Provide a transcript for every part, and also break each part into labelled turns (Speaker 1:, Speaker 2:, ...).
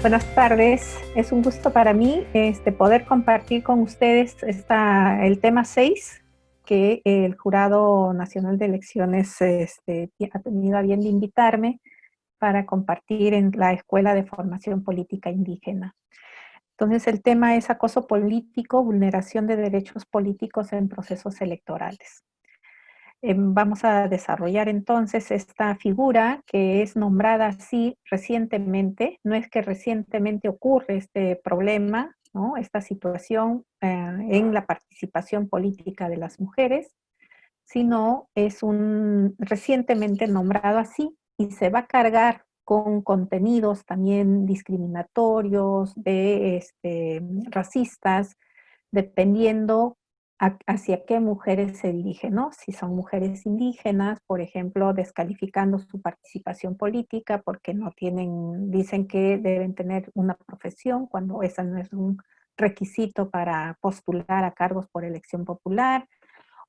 Speaker 1: Buenas tardes, es un gusto para mí poder compartir con ustedes el tema 6 que el Jurado Nacional de Elecciones ha tenido a bien de invitarme para compartir en la Escuela de Formación Política Indígena. Entonces el tema es acoso político, vulneración de derechos políticos en procesos electorales. Vamos a desarrollar entonces esta figura que es nombrada así recientemente. No es que recientemente ocurre este problema, ¿no? Esta situación en la participación política de las mujeres, sino es un recientemente nombrado así y se va a cargar con contenidos también discriminatorios, racistas, dependiendo hacia qué mujeres se dirigen, ¿no? Si son mujeres indígenas, por ejemplo, descalificando su participación política porque no tienen, dicen que deben tener una profesión cuando esa no es un requisito para postular a cargos por elección popular,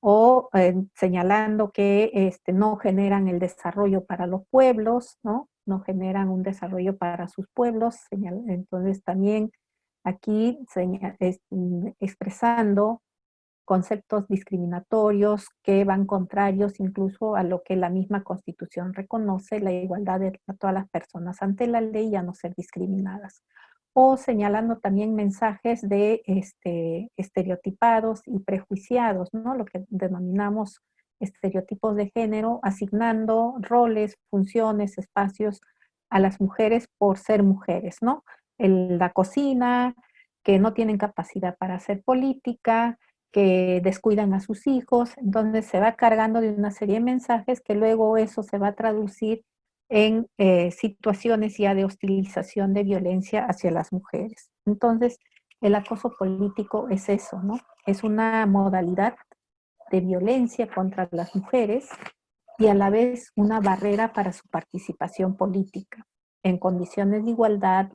Speaker 1: o señalando que no generan el desarrollo para los pueblos, ¿no? No generan un desarrollo para sus pueblos. Entonces también aquí expresando conceptos discriminatorios que van contrarios incluso a lo que la misma Constitución reconoce, la igualdad de todas las personas ante la ley y a no ser discriminadas. O señalando también mensajes de estereotipados y prejuiciados, ¿no? Lo que denominamos estereotipos de género, asignando roles, funciones, espacios a las mujeres por ser mujeres, ¿no? La cocina, que no tienen capacidad para hacer política, que descuidan a sus hijos. Entonces se va cargando de una serie de mensajes que luego eso se va a traducir en situaciones ya de hostilización, de violencia hacia las mujeres. Entonces, el acoso político es eso, ¿no? Es una modalidad de violencia contra las mujeres y a la vez una barrera para su participación política en condiciones de igualdad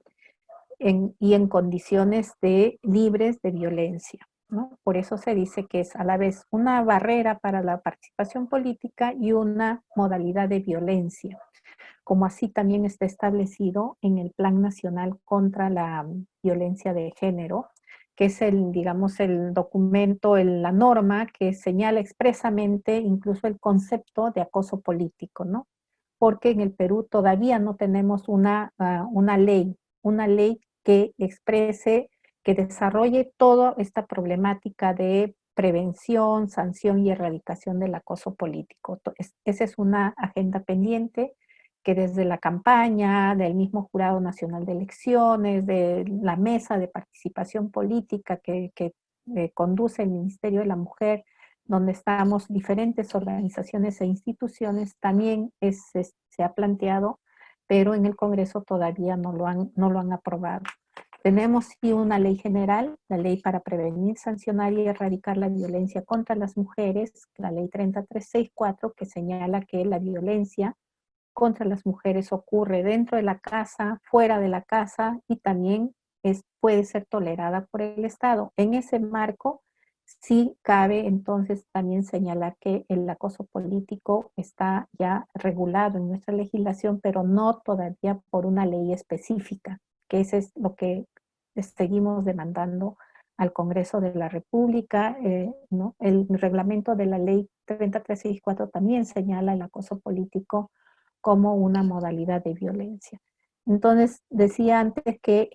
Speaker 1: y en condiciones libres de violencia, ¿no? Por eso se dice que es a la vez una barrera para la participación política y una modalidad de violencia, como así también está establecido en el Plan Nacional contra la Violencia de Género, que es digamos, el documento, la norma que señala expresamente incluso el concepto de acoso político, ¿no? Porque en el Perú todavía no tenemos una ley que exprese, que desarrolle toda esta problemática de prevención, sanción y erradicación del acoso político. Esa es una agenda pendiente que desde la campaña del mismo Jurado Nacional de Elecciones, de la mesa de participación política que conduce el Ministerio de la Mujer, donde estamos diferentes organizaciones e instituciones, también se ha planteado, pero en el Congreso todavía no lo han aprobado. Tenemos sí una ley general, la ley para prevenir, sancionar y erradicar la violencia contra las mujeres, la ley 30364, que señala que la violencia contra las mujeres ocurre dentro de la casa, fuera de la casa y también puede ser tolerada por el Estado. En ese marco, sí cabe entonces también señalar que el acoso político está ya regulado en nuestra legislación, pero no todavía por una ley específica, que eso es lo que seguimos demandando al Congreso de la República, ¿no? El reglamento de la ley 30364 también señala el acoso político como una modalidad de violencia. Entonces, decía antes que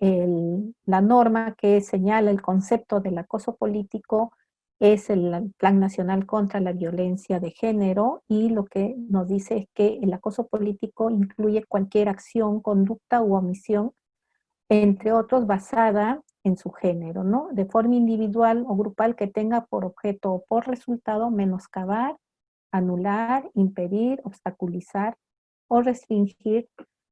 Speaker 1: la norma que señala el concepto del acoso político es el Plan Nacional contra la Violencia de Género, y lo que nos dice es que el acoso político incluye cualquier acción, conducta u omisión, entre otros, basada en su género, ¿no? De forma individual o grupal, que tenga por objeto o por resultado menoscabar, anular, impedir, obstaculizar o restringir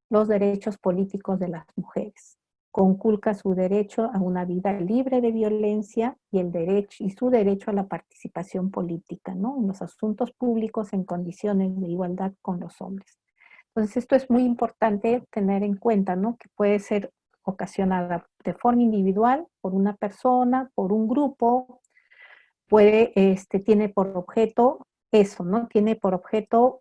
Speaker 1: los derechos políticos de las mujeres. Conculca su derecho a una vida libre de violencia y su derecho a la participación política, ¿no? En los asuntos públicos en condiciones de igualdad con los hombres. Entonces, esto es muy importante tener en cuenta, ¿no? Que puede ser ocasionada de forma individual por una persona, por un grupo, tiene por objeto eso, ¿no? Tiene por objeto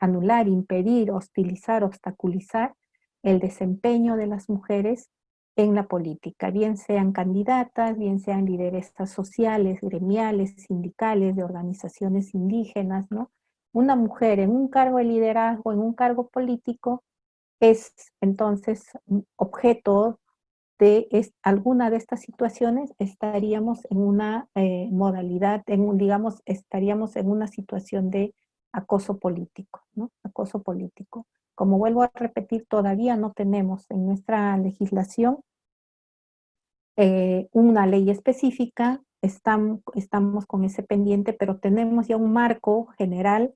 Speaker 1: anular, impedir, hostilizar, obstaculizar el desempeño de las mujeres en la política, bien sean candidatas, bien sean lideresas sociales, gremiales, sindicales, de organizaciones indígenas, ¿no? Una mujer en un cargo de liderazgo, en un cargo político, es entonces objeto de alguna de estas situaciones, estaríamos en una modalidad, digamos, estaríamos en una situación de acoso político, ¿no? Acoso político. Como vuelvo a repetir, todavía no tenemos en nuestra legislación una ley específica, estamos con ese pendiente, pero tenemos ya un marco general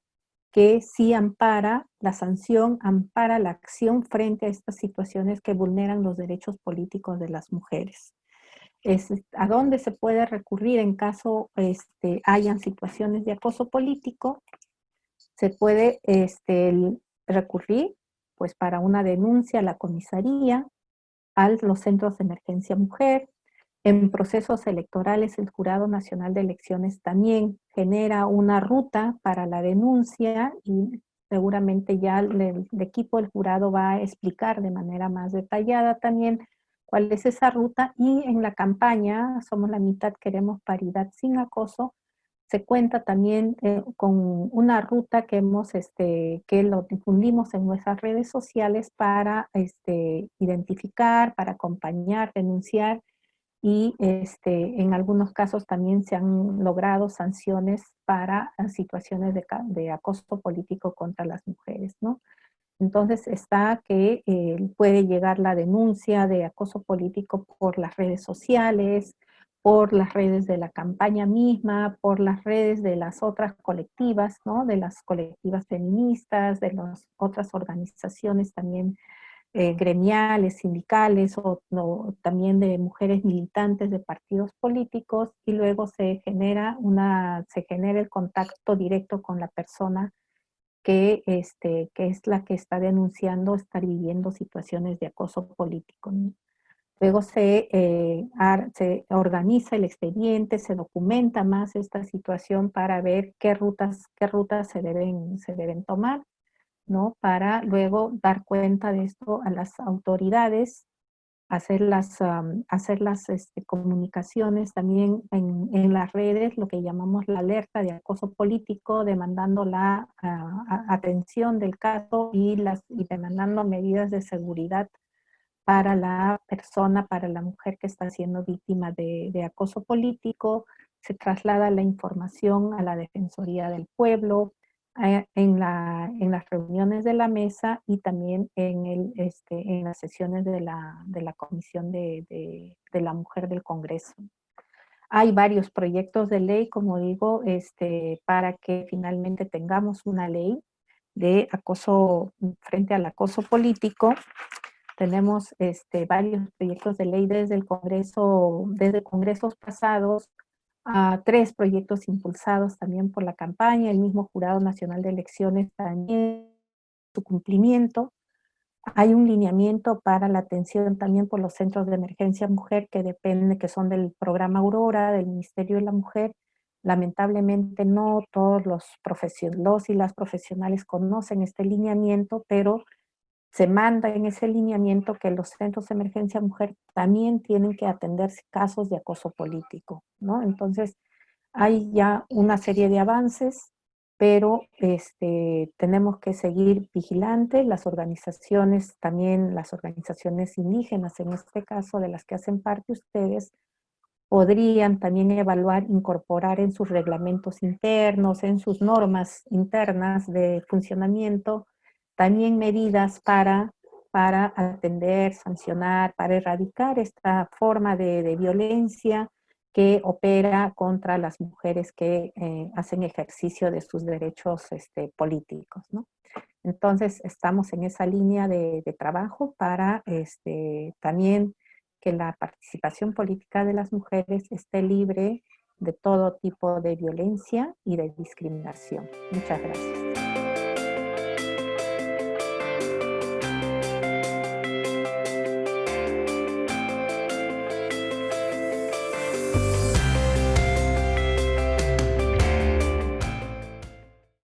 Speaker 1: que sí ampara la sanción, ampara la acción frente a estas situaciones que vulneran los derechos políticos de las mujeres. ¿A dónde se puede recurrir en caso hayan situaciones de acoso político? Se puede recurrir pues para una denuncia a la comisaría, a los centros de emergencia mujer. En procesos electorales, el Jurado Nacional de Elecciones también genera una ruta para la denuncia y seguramente ya el equipo del jurado va a explicar de manera más detallada también cuál es esa ruta. Y en la campaña Somos la Mitad, Queremos Paridad sin Acoso, se cuenta también con una ruta que lo difundimos en nuestras redes sociales para identificar, para acompañar, denunciar, y en algunos casos también se han logrado sanciones para situaciones de acoso político contra las mujeres, ¿no? Entonces está que puede llegar la denuncia de acoso político por las redes sociales, por las redes de la campaña misma, por las redes de las otras colectivas, ¿no? De las colectivas feministas, de las otras organizaciones también gremiales, sindicales o también de mujeres militantes de partidos políticos, y luego se genera el contacto directo con la persona que es la que está denunciando estar viviendo situaciones de acoso político, ¿no? Luego se organiza el expediente, se documenta más esta situación para ver qué rutas se deben tomar, ¿no? Para luego dar cuenta de esto a las autoridades, hacer las comunicaciones también en las redes, lo que llamamos la alerta de acoso político, demandando la atención del caso y demandando medidas de seguridad para la persona, para la mujer que está siendo víctima de acoso político. Se traslada la información a la Defensoría del Pueblo, en las reuniones de la mesa y también en las sesiones de la Comisión de la Mujer del Congreso. Hay varios proyectos de ley, como digo, para que finalmente tengamos una ley de acoso, frente al acoso político. Tenemos varios proyectos de ley desde congresos pasados, a 3 proyectos impulsados también por la campaña, el mismo Jurado Nacional de Elecciones también, su cumplimiento. Hay un lineamiento para la atención también por los centros de emergencia mujer que son del programa Aurora, del Ministerio de la Mujer. Lamentablemente no todos los y las profesionales conocen este lineamiento, pero se manda en ese lineamiento que los centros de emergencia mujer también tienen que atenderse casos de acoso político, ¿no? Entonces, hay ya una serie de avances, pero tenemos que seguir vigilantes, las organizaciones, también las organizaciones indígenas, en este caso de las que hacen parte ustedes, podrían también evaluar, incorporar en sus reglamentos internos, en sus normas internas de funcionamiento, también medidas para atender, sancionar, para erradicar esta forma de violencia que opera contra las mujeres que hacen ejercicio de sus derechos políticos, ¿no? Entonces, estamos en esa línea de trabajo para también que la participación política de las mujeres esté libre de todo tipo de violencia y de discriminación. Muchas gracias.